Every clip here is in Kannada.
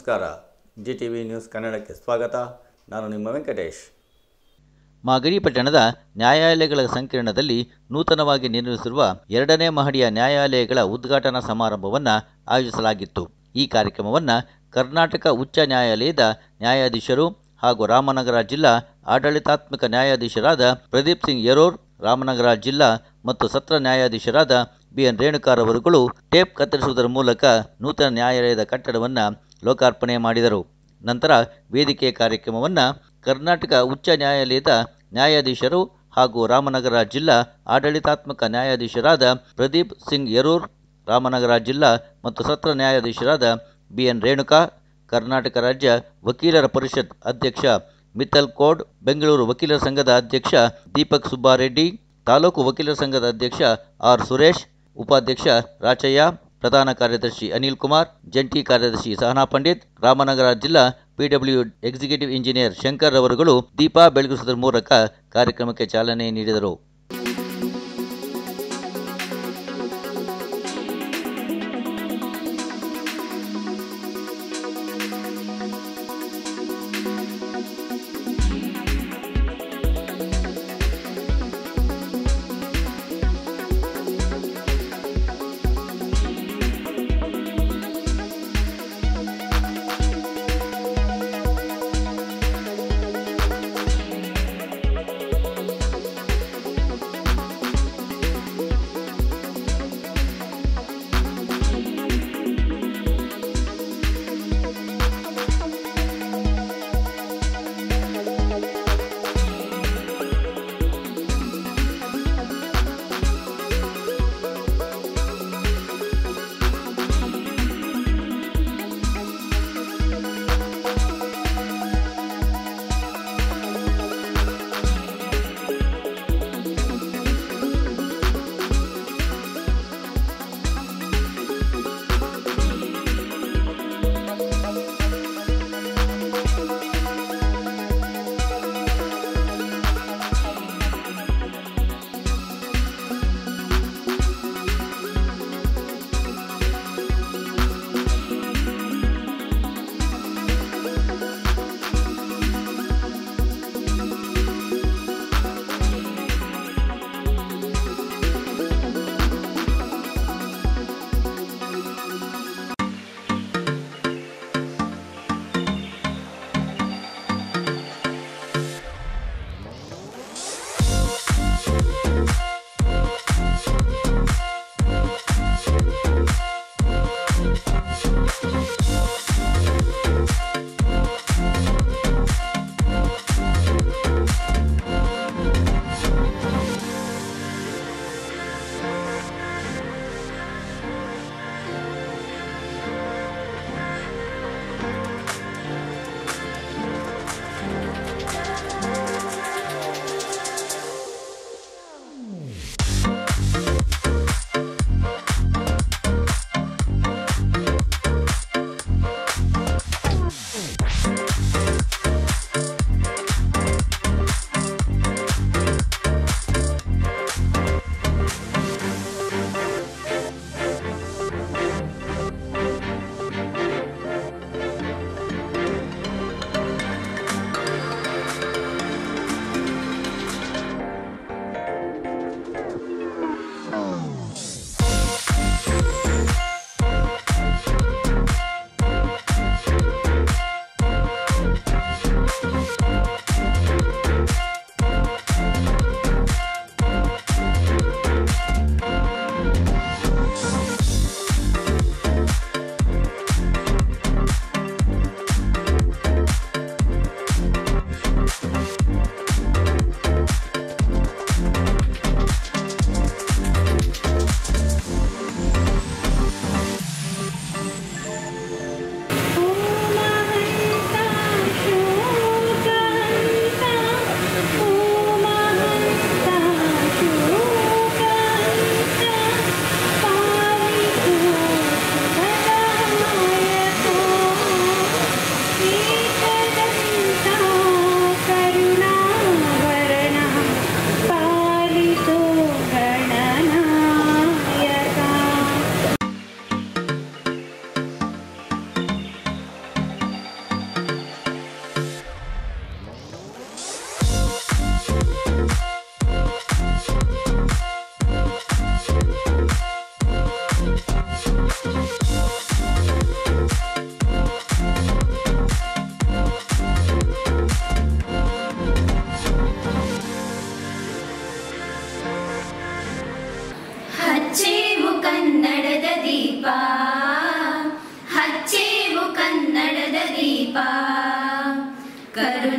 ನಮಸ್ಕಾರ. GTV ನ್ಯೂಸ್ ಕನ್ನಡಕ್ಕೆ ಸ್ವಾಗತ. ನಾನು ನಿಮ್ಮ ವೆಂಕಟೇಶ್. ಮಾಗಡಿ ಪಟ್ಟಣದ ನ್ಯಾಯಾಲಯಗಳ ಸಂಕೀರ್ಣದಲ್ಲಿ ನೂತನವಾಗಿ ನಿರ್ಮಿಸಿರುವ 2ನೇ ಮಹಡಿಯ ನ್ಯಾಯಾಲಯಗಳ ಉದ್ಘಾಟನಾ ಸಮಾರಂಭವನ್ನು ಆಯೋಜಿಸಲಾಗಿತ್ತು. ಈ ಕಾರ್ಯಕ್ರಮವನ್ನು ಕರ್ನಾಟಕ ಉಚ್ಚ ನ್ಯಾಯಾಲಯದ ನ್ಯಾಯಾಧೀಶರು ಹಾಗೂ ರಾಮನಗರ ಜಿಲ್ಲಾ ಆಡಳಿತಾತ್ಮಕ ನ್ಯಾಯಾಧೀಶರಾದ ಪ್ರದೀಪ್ ಸಿಂಗ್ ಯರೋರ್, ರಾಮನಗರ ಜಿಲ್ಲಾ ಮತ್ತು ಸತ್ರ ನ್ಯಾಯಾಧೀಶರಾದ BN ರೇಣುಕಾರವರುಗಳು ಟೇಪ್ ಕತ್ತರಿಸುವುದರ ಮೂಲಕ ನೂತನ ನ್ಯಾಯಾಲಯದ ಕಟ್ಟಡವನ್ನು ಲೋಕಾರ್ಪಣೆ ಮಾಡಿದರು. ನಂತರ ವೇದಿಕೆ ಕಾರ್ಯಕ್ರಮವನ್ನು ಕರ್ನಾಟಕ ಉಚ್ಚ ನ್ಯಾಯಾಲಯದ ನ್ಯಾಯಾಧೀಶರು ಹಾಗೂ ರಾಮನಗರ ಜಿಲ್ಲಾ ಆಡಳಿತಾತ್ಮಕ ನ್ಯಾಯಾಧೀಶರಾದ ಪ್ರದೀಪ್ ಸಿಂಗ್ ಯರೂರ್, ರಾಮನಗರ ಜಿಲ್ಲಾ ಮತ್ತು ಸತ್ರ ನ್ಯಾಯಾಧೀಶರಾದ BN ರೇಣುಕಾ, ಕರ್ನಾಟಕ ರಾಜ್ಯ ವಕೀಲರ ಪರಿಷತ್ ಅಧ್ಯಕ್ಷ ಮಿತ್ತಲ್ ಕೋಡ್, ಬೆಂಗಳೂರು ವಕೀಲರ ಸಂಘದ ಅಧ್ಯಕ್ಷ ದೀಪಕ್ ಸುಬ್ಬಾರೆಡ್ಡಿ, ತಾಲೂಕು ವಕೀಲರ ಸಂಘದ ಅಧ್ಯಕ್ಷ R ಸುರೇಶ್, ಉಪಾಧ್ಯಕ್ಷ ರಾಚಯ್ಯ, ಪ್ರಧಾನ ಕಾರ್ಯದರ್ಶಿ ಅನಿಲ್ ಕುಮಾರ್, ಜಂಟಿ ಕಾರ್ಯದರ್ಶಿ ಸಹನಾ ಪಂಡಿತ್, ರಾಮನಗರ ಜಿಲ್ಲಾ PW ಎಕ್ಸಿಕ್ಯೂಟಿವ್ ಇಂಜಿನಿಯರ್ ಶಂಕರ್ ಅವರುಗಳು ದೀಪ ಬೆಳಗಿಸುವುದರ ಮೂಲಕ ಕಾರ್ಯಕ್ರಮಕ್ಕೆ ಚಾಲನೆ ನೀಡಿದರು.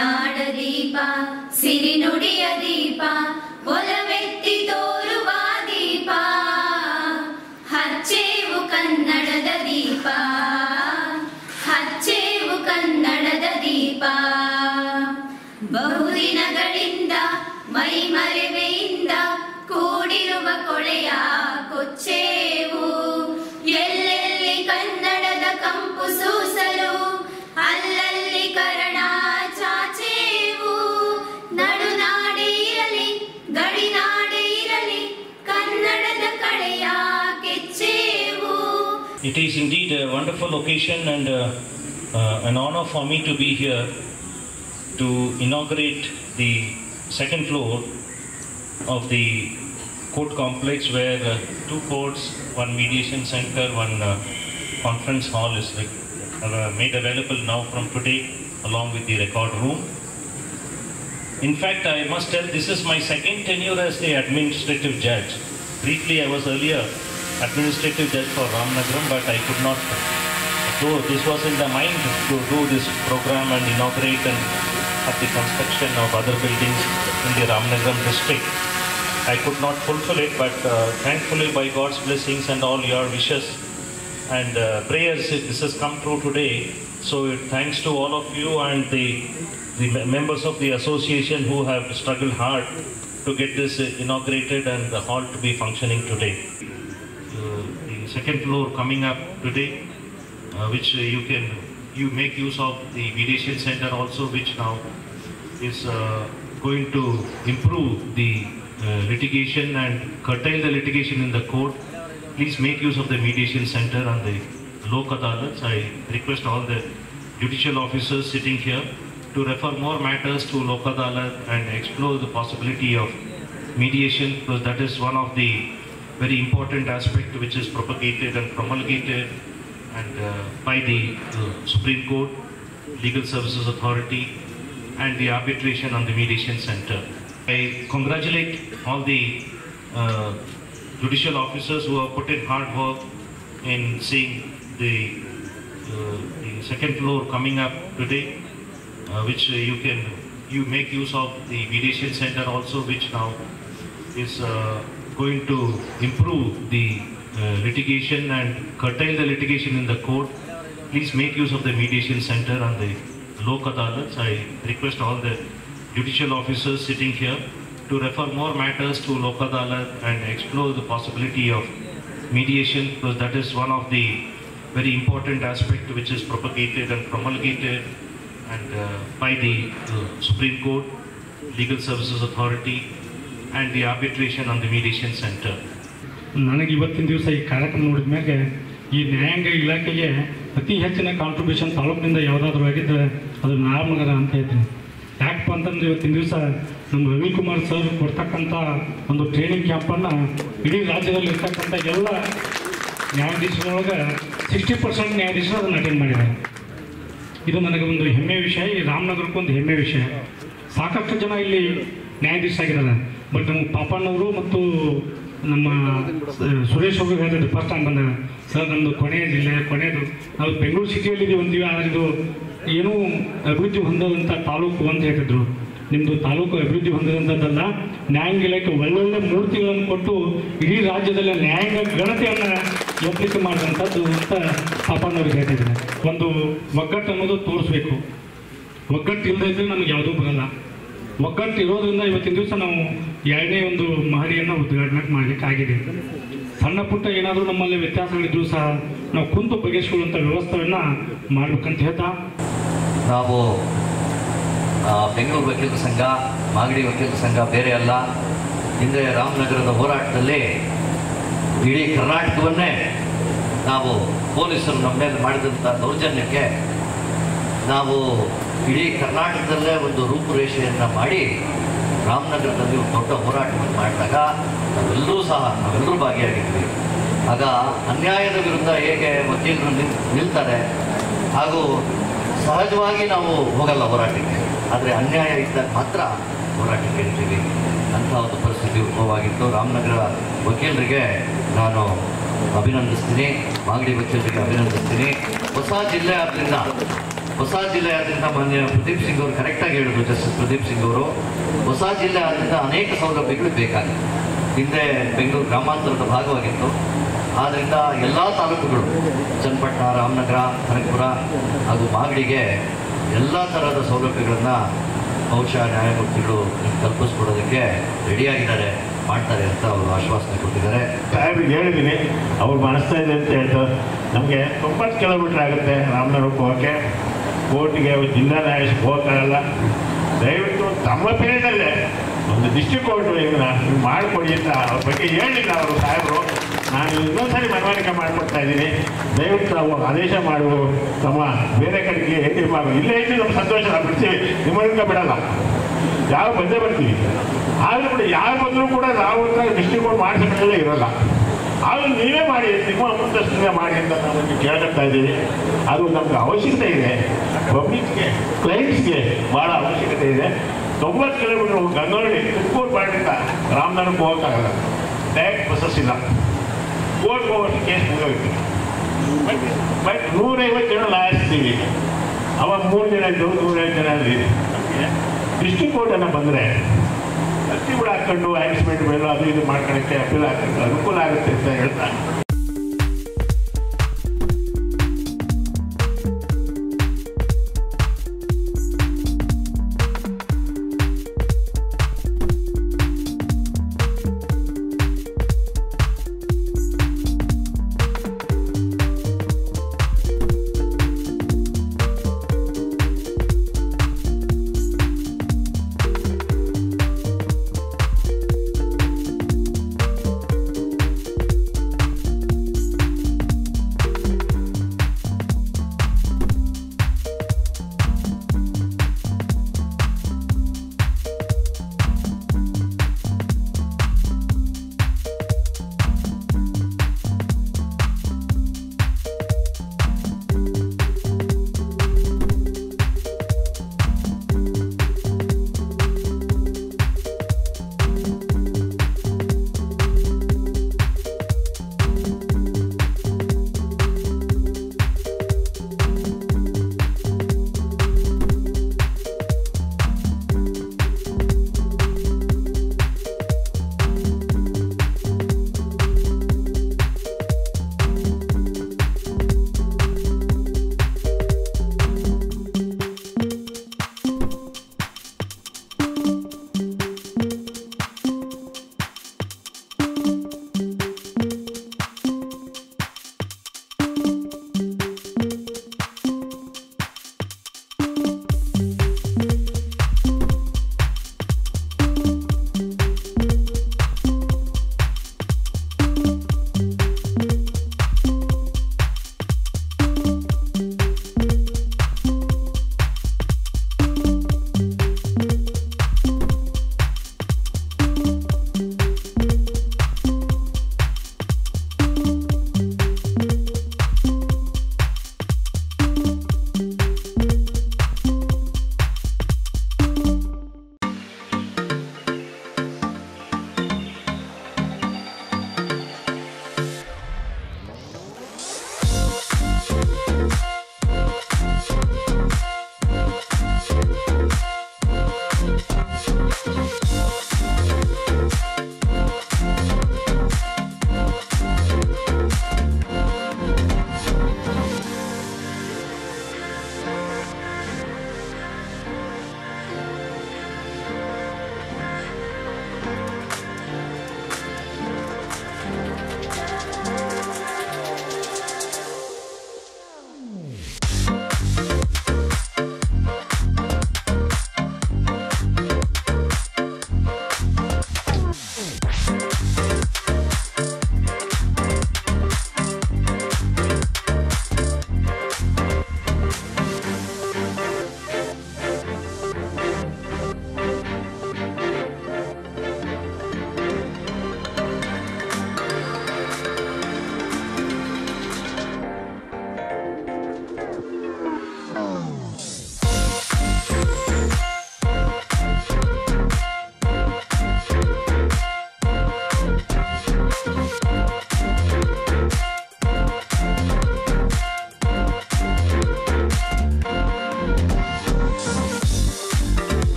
ಕರುನಾಡ ದೀಪ ಸಿರಿನುಡಿಯ ದೀಪ ಒಲವೆತ್ತಿ ತೋರುವ ದೀಪ ಹಚ್ಚೇವು ಕನ್ನಡದ ದೀಪ ಹಚ್ಚೇವು ಕನ್ನಡದ ದೀಪ ಬಹುದಿನಗಳಿಂದ ಮೈಮರೆವೆಯಿಂದ ಕೂಡಿರುವ ಕೊಳೆಯ ಕೊಚ್ಚೇವು ಎಲ್ಲೆಲ್ಲಿ ಕನ್ನಡದ ಕಂಪು ಸೂಸಲು ಅಲ್ಲಲ್ಲಿ ಕರಣ ಚಾಚೇವು ನಡುನಾಡೆ ಇರಲಿ ಗಡಿನಾಡೆ ಇರಲಿ ಕನ್ನಡದ ಕಳೆಯ ಕೆಚ್ಚೇವು. It is indeed a wonderful occasion and an honor for me to be here to inaugurate the second floor of the court complex where two courts, one mediation center, one conference hall is made available now from today along with the record room. In fact, I must tell this is my second tenure as the administrative judge. Briefly, I was earlier administrative judge for Ramnagaram, but I could not, though this was in the mind to do this program and inaugurate and have the construction of other buildings in the Ramnagaram district. I could not fulfill it, but thankfully by God's blessings and all your wishes and prayers, this has come true today. So thanks to all of you and the members of the association who have struggled hard to get this inaugurated and the hall to be functioning today. The second floor coming up today, which you make use of the mediation center also, which now is going to improve the litigation and curtail the litigation in the court. Please make use of the mediation center and the Lok Adalats. I request all the judicial officers sitting here to refer more matters to Lok Adalat and explore the possibility of mediation, because that is one of the very important aspects which is propagated and promulgated and by the Supreme Court, Legal Services Authority and the arbitration on the mediation center. I congratulate all the judicial officers who have put in hard work in seeing the second floor coming up today, which you make use of the mediation center also, which now is going to improve the litigation and curtail the litigation in the court. Please make use of the mediation center and the Lok Adalats. I request all the judicial officers sitting here to refer more matters to Lok Adalat and explore the possibility of mediation, because that is one of the very important aspects which is propagated and promulgated and by the Supreme Court, Legal Services Authority and the arbitration on the mediation center. ನನಗೆ ಇವತ್ತಿನ ದಿವಸ ಈ ಕಾರ್ಯಕ್ರಮ ನೋಡಿದ ಮೇಲೆ ಈ ನ್ಯಾಯಾಂಗ ಇಲಾಖೆಗೆ ಅತಿ ಹೆಚ್ಚಿನ ಕಾಂಟ್ರಿಬ್ಯೂಷನ್ ತಾಲೂಕಿನಿಂದ ಯಾವುದಾದ್ರೂ ಆಗಿದ್ದರೆ ಅದು ರಾಮನಗರ ಅಂತ ಹೇಳ್ತೀನಿ. ಯಾಕಪ್ಪ ಅಂತಂದ್ರೆ ಇವತ್ತಿನ ದಿವಸ ನಮ್ಮ ರವಿಕುಮಾರ್ ಸರ್ ಕೊಡ್ತಕ್ಕಂಥ ಒಂದು ಟ್ರೈನಿಂಗ್ ಕ್ಯಾಂಪನ್ನು ಇಡೀ ರಾಜ್ಯದಲ್ಲಿ ಇರ್ತಕ್ಕಂಥ ಎಲ್ಲ ನ್ಯಾಯಾಧೀಶರೊಳಗೆ 60% ನ್ಯಾಯಾಧೀಶರು ಅದನ್ನು ಅಟೆಂಡ್ ಮಾಡಿದ್ದಾರೆ. ಇದು ನನಗೆ ಒಂದು ಹೆಮ್ಮೆಯ ವಿಷಯ, ಈ ರಾಮನಗರಕ್ಕೊಂದು ಹೆಮ್ಮೆಯ ವಿಷಯ. ಸಾಕಷ್ಟು ಜನ ಇಲ್ಲಿ ನ್ಯಾಯಾಧೀಶರಾಗಿದ್ದಾರೆ, ಬಟ್ ನಮ್ಮ ಪಾಪಣ್ಣವರು ಮತ್ತು ನಮ್ಮ ಸುರೇಶ್ ಅವರು ಹೇಳಿದ್ರು ಫಸ್ಟ್ ಟೈಮ್ ಬಂದಾಗ, ಸರ್ ನಮ್ಮದು ಕೊನೆಯ ಜಿಲ್ಲೆ ಕೊನೆಯದು ನಾವು ಬೆಂಗಳೂರು ಸಿಟಿಯಲ್ಲಿದ್ದೀವಿ ಅಂತೀವಿ, ಆದರೆ ಇದು ಏನೂ ಅಭಿವೃದ್ಧಿ ಹೊಂದದಂಥ ತಾಲೂಕು ಅಂತ ಹೇಳ್ತಿದ್ರು. ನಿಮ್ಮದು ತಾಲೂಕು ಅಭಿವೃದ್ಧಿ ಹೊಂದದಂಥದ್ದಲ್ಲ, ನ್ಯಾಯಾಂಗ ಇಲಾಖೆ ಒಳ್ಳೊಳ್ಳೆ ಮೂರ್ತಿಗಳನ್ನು ಕೊಟ್ಟು ಇಡೀ ರಾಜ್ಯದಲ್ಲಿ ನ್ಯಾಯಾಂಗ ಗಣತೆಯನ್ನು ಒಪ್ಪಿಗೆ ಮಾಡಿದಂಥದ್ದು ಅಂತ ಪಾಪಣ್ಣವ್ರಿಗೆ ಹೇಳ್ತಿದ್ದಾರೆ. ಒಂದು ಒಗ್ಗಟ್ಟು ಅನ್ನೋದು ತೋರಿಸ್ಬೇಕು. ಒಗ್ಗಟ್ಟು ಇಲ್ಲದಿದ್ದರೆ ನಮಗೆ ಯಾವುದೂ ಬರಲ್ಲ. ಒಗ್ಗಟ್ಟು ಇರೋದ್ರಿಂದ ಇವತ್ತಿನ ದಿವಸ ನಾವು 2ನೇ ಒಂದು ಮಹಡಿಯನ್ನು ಉದ್ಘಾಟನೆ ಮಾಡಲಿಕ್ಕೆ ಆಗಿದೆ. ಸಣ್ಣ ಪುಟ್ಟ ಏನಾದರೂ ನಮ್ಮಲ್ಲಿ ವ್ಯತ್ಯಾಸಗಳಿದ್ರೂ ಸಹ ನಾವು ಕುಂತು ಬಗೆಹರಿಸಿಕೊಳ್ಳುವಂಥ ವ್ಯವಸ್ಥೆಯನ್ನು ಮಾಡಬೇಕಂತ ಹೇಳ್ತಾ, ನಾವು ಬೆಂಗಳೂರು ವಕೀಲರ ಸಂಘ, ಮಾಗಡಿ ವಕೀಲರ ಸಂಘ ಬೇರೆ ಅಲ್ಲ. ಹಿಂದೆ ರಾಮನಗರದ ಹೋರಾಟದಲ್ಲಿ ಇಡೀ ಕರ್ನಾಟಕವನ್ನೇ ನಾವು ಪೊಲೀಸರು ನಮ್ಮ ಮೇಲೆ ಮಾಡಿದಂಥ ದೌರ್ಜನ್ಯಕ್ಕೆ ನಾವು ಇಡೀ ಕರ್ನಾಟಕದಲ್ಲೇ ಒಂದು ರೂಪುರೇಷೆಯನ್ನು ಮಾಡಿ ರಾಮನಗರದಲ್ಲಿ ಒಂದು ದೊಡ್ಡ ಹೋರಾಟವನ್ನು ಮಾಡಿದಾಗ ನಾವೆಲ್ಲರೂ ಭಾಗಿಯಾಗಿದ್ವಿ. ಆಗ ಅನ್ಯಾಯದ ವಿರುದ್ಧ ಹೇಗೆ ವಕೀಲರು ನಿಲ್ತಾರೆ, ಹಾಗೂ ಸಹಜವಾಗಿ ನಾವು ಹೋಗಲ್ಲ ಹೋರಾಟಕ್ಕೆ, ಆದರೆ ಅನ್ಯಾಯ ಇದ್ದಾಗ ಮಾತ್ರ ಹೋರಾಟಕ್ಕೆ ಇರ್ತೀವಿ. ಅಂಥ ಒಂದು ಪರಿಸ್ಥಿತಿ ಉದ್ಭವವಾಗಿತ್ತು. ರಾಮನಗರ ವಕೀಲರಿಗೆ ನಾನು ಅಭಿನಂದಿಸ್ತೀನಿ, ಮಾಗಡಿ ವಕೀಲರಿಗೆ ಅಭಿನಂದಿಸ್ತೀನಿ. ಹೊಸ ಜಿಲ್ಲೆ ಆದ್ದರಿಂದ ಹೊಸ ಜಿಲ್ಲೆ ಆದ್ದರಿಂದ ಮಾನ್ಯ ಪ್ರದೀಪ್ ಸಿಂಗ್ ಅವರು ಕರೆಕ್ಟಾಗಿ ಹೇಳಿದ್ರು, ಜಸ್ಟಿಸ್ ಪ್ರದೀಪ್ ಸಿಂಗ್ ಅವರು. ಹೊಸ ಜಿಲ್ಲೆ ಆದ್ದರಿಂದ ಅನೇಕ ಸೌಲಭ್ಯಗಳು ಬೇಕಾಗಿತ್ತು. ಹಿಂದೆ ಬೆಂಗಳೂರು ಗ್ರಾಮಾಂತರದ ಭಾಗವಾಗಿತ್ತು. ಆದ್ದರಿಂದ ಎಲ್ಲ ತಾಲೂಕುಗಳು ಚನ್ನಪಟ್ಟಣ, ರಾಮನಗರ, ಕನಕಪುರ ಹಾಗೂ ಮಾಗಡಿಗೆ ಎಲ್ಲ ಥರದ ಸೌಲಭ್ಯಗಳನ್ನು ಬಹುಶಃ ನ್ಯಾಯಮೂರ್ತಿಗಳು ಕಲ್ಪಿಸ್ಕೊಡೋದಕ್ಕೆ ರೆಡಿಯಾಗಿದ್ದಾರೆ, ಮಾಡ್ತಾರೆ ಅಂತ ಅವರು ಆಶ್ವಾಸನೆ ಕೊಟ್ಟಿದ್ದಾರೆ. ಸಾಹೇಬ್ರಿಗೆ ಹೇಳಿದ್ದೀನಿ, ಅವ್ರು ಮಾಡಿಸ್ತಾ ಇದೆ ಅಂತ ಹೇಳ್ತಾರೆ. ನಮಗೆ 90 ಕಿಲೋಮೀಟ್ರ್ ಆಗುತ್ತೆ ರಾಮನಗರಕ್ಕೆ ಹೋಗೋಕ್ಕೆ. ಕೋರ್ಟಿಗೆ ಜಿಲ್ಲಾ ನ್ಯಾಯಾಲಯಕ್ಕೆ ಹೋಗೋಕ್ಕಾಗಲ್ಲ. ದಯವಿಟ್ಟು ತಮ್ಮ ಪೇರಿನಲ್ಲೇ ಒಂದು ಡಿಸ್ಟ್ರಿಕ್ಟ್ ಕೋರ್ಟು ಇದನ್ನ ಮಾಡಿಕೊಡಿ ಅಂತ ಅವ್ರ ಬಗ್ಗೆ ಹೇಳಿಲ್ಲ ಅವರು ಸಾಹೇಬರು. ನಾನು ಇನ್ನೊಂದ್ಸರಿ ಮನವರಿಕೆ ಮಾಡಿಕೊಡ್ತಾ ಇದ್ದೀನಿ. ದಯವಿಟ್ಟು ನಾವು ಆದೇಶ ಮಾಡುವ ತಮ್ಮ ಬೇರೆ ಕಡೆಗೆ ಇಲ್ಲೇ ಇದ್ದು ನಮ್ಮ ಸಂತೋಷ ನಾವು ಬಿಡ್ತೀವಿ, ನಿಮ್ಮನ್ನ ಬಿಡಲ್ಲ. ಯಾವ ಬಂದೇ ಬರ್ತೀವಿ. ಆದರೂ ಕೂಡ ಯಾರು ಬಂದರೂ ಕೂಡ ನಾವು ಡಿಸ್ಟ್ರಿಕ್ಟ್ ಕೋರ್ಟ್ ಮಾಡಿಸೋದ್ರಲ್ಲೇ ಇರೋಲ್ಲ. ಆದರೂ ನೀವೇ ಮಾಡಿ, ನಿಮ್ಮ ಮುಂದಷ್ಟೇ ಮಾಡಿ ಅಂತ ನಾವು ಕೇಳ್ಕೊಳ್ತಾ ಇದ್ದೀವಿ. ಅದು ನಮ್ಗೆ ಅವಶ್ಯಕತೆ ಇದೆ. ಪಬ್ಲಿಕ್ಗೆ, ಕ್ಲೈಂಟ್ಸ್ಗೆ ಭಾಳ ಅವಶ್ಯಕತೆ ಇದೆ. 90 ಕಿಲೋಮೀಟರ್ ಗಂಗಾವಳಿ ತುಮಕೂರು ಮಾಡಿಂದ ರಾಮನಗರಕ್ಕೆ ಹೋಗೋಕ್ಕಾಗಲ್ಲ. ಡೈರೆಕ್ಟ್ ಬಸ್ಸಸ್ ಇಲ್ಲ. ಕೋರ್ಟ್ ಹೋಗೋಷ್ಟು ಕೇಸ್ ಮುಗಿದೋಗಿತ್ತು. ಬಟ್ 150 ಜನ ಲಾಯಿಸ್ತೀವಿ. ಅವಾಗ 3 ಜನ ಇದ್ದು 150 ಜನ ಇದ್ದೀವಿ. ನಮಗೆ ಡಿಸ್ಟ್ರಿಕ್ಟ್ ಕೋರ್ಟನ್ನು ಬಂದರೆ ಅರ್ಜಿ ಕೂಡ ಹಾಕ್ಕೊಂಡು ಆ್ಯಕ್ಸಿಡೆಂಟ್ ಮೇಲೆ ಅದು ಇದು ಮಾಡ್ಕೊಳ್ಳೋಕ್ಕೆ ಅಪೀಲ್ ಹಾಕೊಂಡು ಅನುಕೂಲ ಆಗುತ್ತೆ ಅಂತ ಹೇಳ್ತಾರೆ.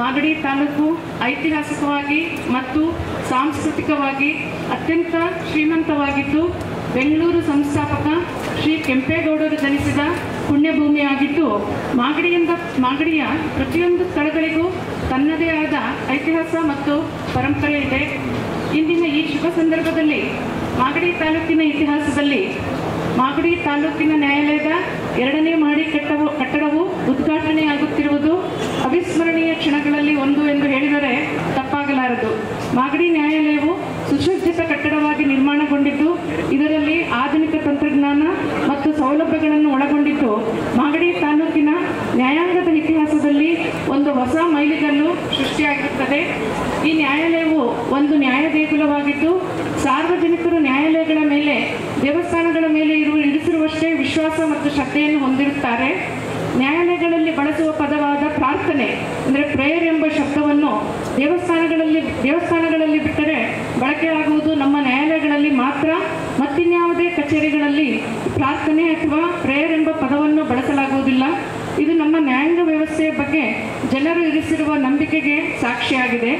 ಮಾಗಡಿ ತಾಲೂಕು ಐತಿಹಾಸಿಕವಾಗಿ ಮತ್ತು ಸಾಂಸ್ಕೃತಿಕವಾಗಿ ಅತ್ಯಂತ ಶ್ರೀಮಂತವಾಗಿದ್ದು ಬೆಂಗಳೂರು ಸಂಸ್ಥಾಪಕ ಶ್ರೀ ಕೆಂಪೇಗೌಡರು ಜನಿಸಿದ ಪುಣ್ಯಭೂಮಿಯಾಗಿದ್ದು ಮಾಗಡಿಯ ಪ್ರತಿಯೊಂದು ಸ್ಥಳಗಳಿಗೂ ತನ್ನದೇ ಆದ ಇತಿಹಾಸ ಮತ್ತು ಪರಂಪರೆ ಇದೆ. ಇಂದಿನ ಈ ಶುಭ ಸಂದರ್ಭದಲ್ಲಿ ಮಾಗಡಿ ತಾಲೂಕಿನ ಇತಿಹಾಸದಲ್ಲಿ ಮಾಗಡಿ ತಾಲೂಕಿನ ನ್ಯಾಯಾಲಯದ 2ನೇ ಮಹಡಿ ಕಟ್ಟಡವು ಉದ್ಘಾಟನೆಯಾಗುತ್ತಿರುವುದು ಅವಿಸ್ಮರಣೀಯ ಕ್ಷಣಗಳಲ್ಲಿ ಒಂದು ಎಂದು ಹೇಳಿದರೆ ತಪ್ಪಾಗಲಾರದು. ಮಾಗಡಿ ನ್ಯಾಯಾಲಯವು ಸುಸಜ್ಜಿತ ಕಟ್ಟಡವಾಗಿ ನಿರ್ಮಾಣಗೊಂಡಿದ್ದು ಇದರಲ್ಲಿ ಆಧುನಿಕ ತಂತ್ರಜ್ಞಾನ ಮತ್ತು ಸೌಲಭ್ಯಗಳನ್ನು ಒಳಗೊಂಡಿದ್ದು ಮಾಗಡಿ ತಾಲೂಕಿನ ನ್ಯಾಯಾಂಗದ ಇತಿಹಾಸದಲ್ಲಿ ಒಂದು ಹೊಸ ಮೈಲಿಗಲ್ಲು ಸೃಷ್ಟಿಯಾಗಿರುತ್ತದೆ. ಈ ನ್ಯಾಯಾಲಯವು ಒಂದು ನ್ಯಾಯ ದೇಗುಲವಾಗಿದ್ದು ಸಾರ್ವಜನಿಕರು ನ್ಯಾಯಾಲಯಗಳ ಮೇಲೆ ದೇವಸ್ಥಾನಗಳ ಮೇಲೆ ಇರಿಸಿರುವಷ್ಟೇ ವಿಶ್ವಾಸ ಮತ್ತು ಶ್ರದ್ಧೆಯನ್ನು ಹೊಂದಿರುತ್ತಾರೆ. ನ್ಯಾಯಾಲಯಗಳಲ್ಲಿ ಬಳಸುವ ಪದವಾದ ಪ್ರಾರ್ಥನೆ ಅಂದರೆ ಪ್ರೇಯರ್ ಎಂಬ ಶಬ್ದವನ್ನು ದೇವಸ್ಥಾನಗಳಲ್ಲಿ ಬಿಟ್ಟರೆ ಬಳಕೆಯಾಗುವುದು ನಮ್ಮ ನ್ಯಾಯಾಲಯಗಳಲ್ಲಿ ಮಾತ್ರ. ಮತ್ತಿನ್ಯಾವುದೇ ಕಚೇರಿಗಳಲ್ಲಿ ಪ್ರಾರ್ಥನೆ ಅಥವಾ ಪ್ರೇಯರ್ ಎಂಬ ಪದವನ್ನು ಬಳಸಲಾಗುವುದಿಲ್ಲ. ಇದು ನಮ್ಮ ನ್ಯಾಯಾಂಗ ವ್ಯವಸ್ಥೆಯ ಬಗ್ಗೆ ಜನರು ಇರಿಸಿರುವ ನಂಬಿಕೆಗೆ ಸಾಕ್ಷಿಯಾಗಿದೆ.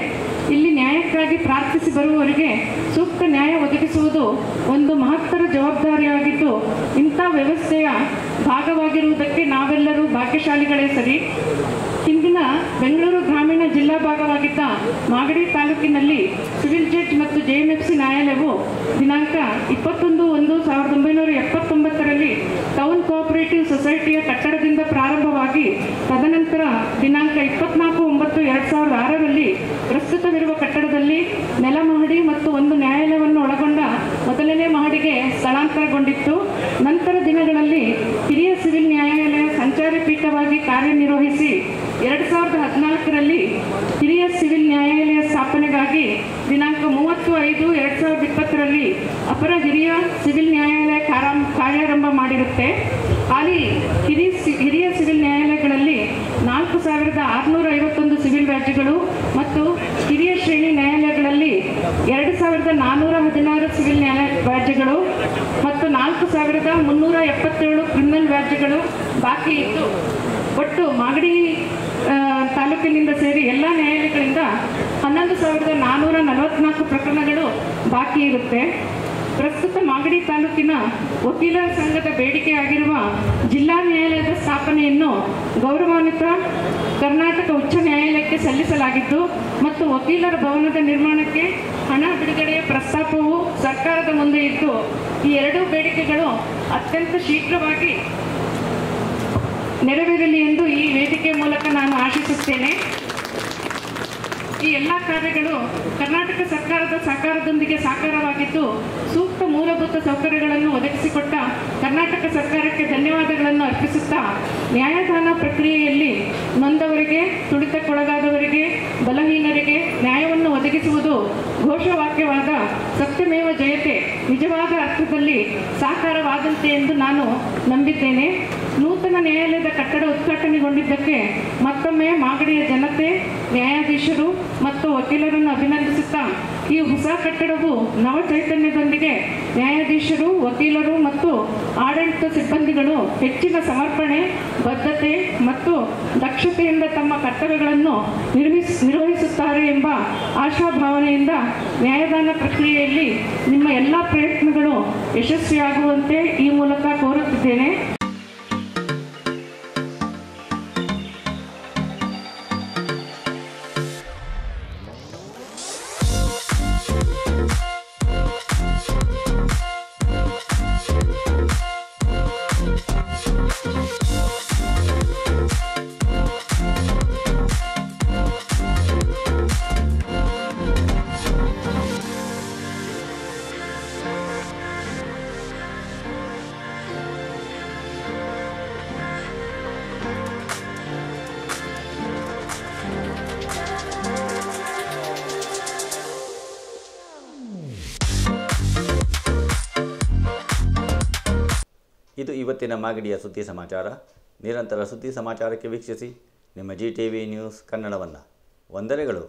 ಇಲ್ಲಿ ನ್ಯಾಯಕ್ಕಾಗಿ ಪ್ರಾರ್ಥಿಸಿ ಬರುವವರಿಗೆ ಸೂಕ್ತ ನ್ಯಾಯ ಒದಗಿಸುವುದು ಒಂದು ಮಹತ್ತರ ಜವಾಬ್ದಾರಿಯಾಗಿದ್ದು ಇಂಥ ವ್ಯವಸ್ಥೆಯ ಭಾಗವಾಗಿರುವುದಕ್ಕೆ ನಾವೆಲ್ಲರೂ ಭಾಗ್ಯಶಾಲಿಗಳೇ ಸರಿ. ಹಿಂದಿನ ಬೆಂಗಳೂರು ಗ್ರಾಮೀಣ ಜಿಲ್ಲಾ ಭಾಗವಾಗಿದ್ದ ಮಾಗಡಿ ತಾಲೂಕಿನಲ್ಲಿ ಸಿವಿಲ್ ಜಡ್ಜ್ ಮತ್ತು JMFC ನ್ಯಾಯಾಲಯವು ದಿನಾಂಕ 21/1/1979ರಲ್ಲಿ ಟೌನ್ ಕೋಆಪರೇಟಿವ್ ಸೊಸೈಟಿಯ ಕಟ್ಟಡದಿಂದ ಪ್ರಾರಂಭವಾಗಿ ತದನಂತರ ದಿನಾಂಕ 24/9/2006ರಲ್ಲಿ ಪ್ರಸ್ತುತವಿರುವ ಕಟ್ಟಡದಲ್ಲಿ ನೆಲಮಹಡಿ ಮತ್ತು ಒಂದು ನ್ಯಾಯಾಲಯವನ್ನು ಒಳಗೊಂಡ ಮೊದಲನೇ ಮಹಡಿಗೆ ಸ್ಥಳಾಂತರಗೊಂಡಿತ್ತು. ನಂತರ ದಿನಗಳಲ್ಲಿ ಹಿರಿಯ ಸಿವಿಲ್ ನ್ಯಾಯಾಲಯ ಸಂಚಾರಿ ಪೀಠವಾಗಿ ಕಾರ್ಯನಿರ್ವಹಿಸಿ 2014ರಲ್ಲಿ ಹಿರಿಯ ಸಿವಿಲ್ ನ್ಯಾಯಾಲಯ ಸ್ಥಾಪನೆಗಾಗಿ ದಿನಾಂಕ 30/5/2020ರಲ್ಲಿ ಅಪರ ಹಿರಿಯ ಸಿವಿಲ್ ನ್ಯಾಯಾಲಯ ಕಾರ್ಯಾರಂಭ ಮಾಡಿರುತ್ತೆ. ಹಾಲಿ ಹಿರಿಯ ಸಿವಿಲ್ ನ್ಯಾಯಾಲಯಗಳಲ್ಲಿ 4651 ಸಿವಿಲ್ ವ್ಯಾಜ್ಯಗಳು ಮತ್ತು ಹಿರಿಯ ಶ್ರೇಣಿ ನ್ಯಾಯಾಲಯಗಳಲ್ಲಿ 2416 ಸಿವಿಲ್ ವ್ಯಾಜ್ಯಗಳು ಮತ್ತು 4377 ಕ್ರಿಮಿನಲ್ ವ್ಯಾಜ್ಯಗಳು ಬಾಕಿ ಇದ್ದು ಒಟ್ಟು ಮಾಗಡಿ ತಾಲೂಕಿನಿಂದ ಸೇರಿ ಎಲ್ಲ ನ್ಯಾಯಾಲಯಗಳಿಂದ 11444 ಪ್ರಕರಣಗಳು ಬಾಕಿ ಇರುತ್ತೆ. ಪ್ರಸ್ತುತ ಮಾಗಡಿ ತಾಲೂಕಿನ ವಕೀಲರ ಸಂಘದ ಬೇಡಿಕೆಯಾಗಿರುವ ಜಿಲ್ಲಾ ನ್ಯಾಯಾಲಯದ ಸ್ಥಾಪನೆಯನ್ನು ಗೌರವಾನ್ವಿತ ಕರ್ನಾಟಕ ಉಚ್ಚ ನ್ಯಾಯಾಲಯಕ್ಕೆ ಸಲ್ಲಿಸಲಾಗಿದ್ದು ಮತ್ತು ವಕೀಲರ ಭವನದ ನಿರ್ಮಾಣಕ್ಕೆ ಹಣ ಬಿಡುಗಡೆಯ ಪ್ರಸ್ತಾಪವು ಸರ್ಕಾರದ ಮುಂದೆ ಇದ್ದು ಈ ಎರಡೂ ಬೇಡಿಕೆಗಳು ಅತ್ಯಂತ ಶೀಘ್ರವಾಗಿ ನೆರವೇರಲಿ ಎಂದು ಈ ವೇದಿಕೆ ಮೂಲಕ ನಾನು ಆಶಿಸುತ್ತೇನೆ. ಈ ಎಲ್ಲ ಕಾರ್ಯಗಳು ಕರ್ನಾಟಕ ಸರ್ಕಾರದ ಸಹಕಾರದೊಂದಿಗೆ ಸಾಕಾರವಾಗಿದ್ದು ಸೂಕ್ತ ಮೂಲಭೂತ ಸೌಕರ್ಯಗಳನ್ನು ಒದಗಿಸಿಕೊಟ್ಟ ಕರ್ನಾಟಕ ಸರ್ಕಾರಕ್ಕೆ ಧನ್ಯವಾದಗಳನ್ನು ಅರ್ಪಿಸುತ್ತಾ ನ್ಯಾಯದಾನ ಪ್ರಕ್ರಿಯೆಯಲ್ಲಿ ನೊಂದವರಿಗೆ, ತುಳಿತಕ್ಕೊಳಗಾದವರಿಗೆ, ಬಲಹೀನರಿಗೆ ನ್ಯಾಯವನ್ನು ಒದಗಿಸುವುದು ಘೋಷವಾಕ್ಯವಾದ ಸತ್ಯಮೇವ ಜಯತೆ ನಿಜವಾದ ಅರ್ಥದಲ್ಲಿ ಸಾಕಾರವಾದಂತೆ ಎಂದು ನಾನು ನಂಬಿದ್ದೇನೆ. ನೂತನ ನ್ಯಾಯಾಲಯದ ಕಟ್ಟಡ ಉದ್ಘಾಟನೆಗೊಂಡಿದ್ದಕ್ಕೆ ಮತ್ತೊಮ್ಮೆ ಮಾಗಡಿಯ ಜನತೆ, ನ್ಯಾಯಾಧೀಶರು ಮತ್ತು ವಕೀಲರನ್ನು ಅಭಿನಂದಿಸುತ್ತಾ ಈ ಹೊಸ ಕಟ್ಟಡವು ನವ ಚೈತನ್ಯದೊಂದಿಗೆ ನ್ಯಾಯಾಧೀಶರು, ವಕೀಲರು ಮತ್ತು ಆಡಳಿತ ಸಿಬ್ಬಂದಿಗಳು ಹೆಚ್ಚಿನ ಸಮರ್ಪಣೆ, ಬದ್ಧತೆ ಮತ್ತು ದಕ್ಷತೆಯಿಂದ ತಮ್ಮ ಕರ್ತವ್ಯಗಳನ್ನು ನಿರ್ವಹಿಸುತ್ತಾರೆ ಎಂಬ ಆಶಾಭಾವನೆಯಿಂದ ನ್ಯಾಯದಾನ ಪ್ರಕ್ರಿಯೆಯಲ್ಲಿ ನಿಮ್ಮ ಎಲ್ಲ ಪ್ರಯತ್ನಗಳು ಯಶಸ್ವಿಯಾಗುವಂತೆ ಈ ಮೂಲಕ ಕೋರುತ್ತಿದ್ದೇನೆ. ಇದು ಇವತ್ತಿನ ಮಾಗಡಿಯ ಸುದ್ದಿ ಸಮಾಚಾರ. ನಿರಂತರ ಸುದ್ದಿ ಸಮಾಚಾರಕ್ಕೆ ವೀಕ್ಷಿಸಿ ನಿಮ್ಮ GTV ನ್ಯೂಸ್ ಕನ್ನಡವನ್ನು. ವಂದನೆಗಳು.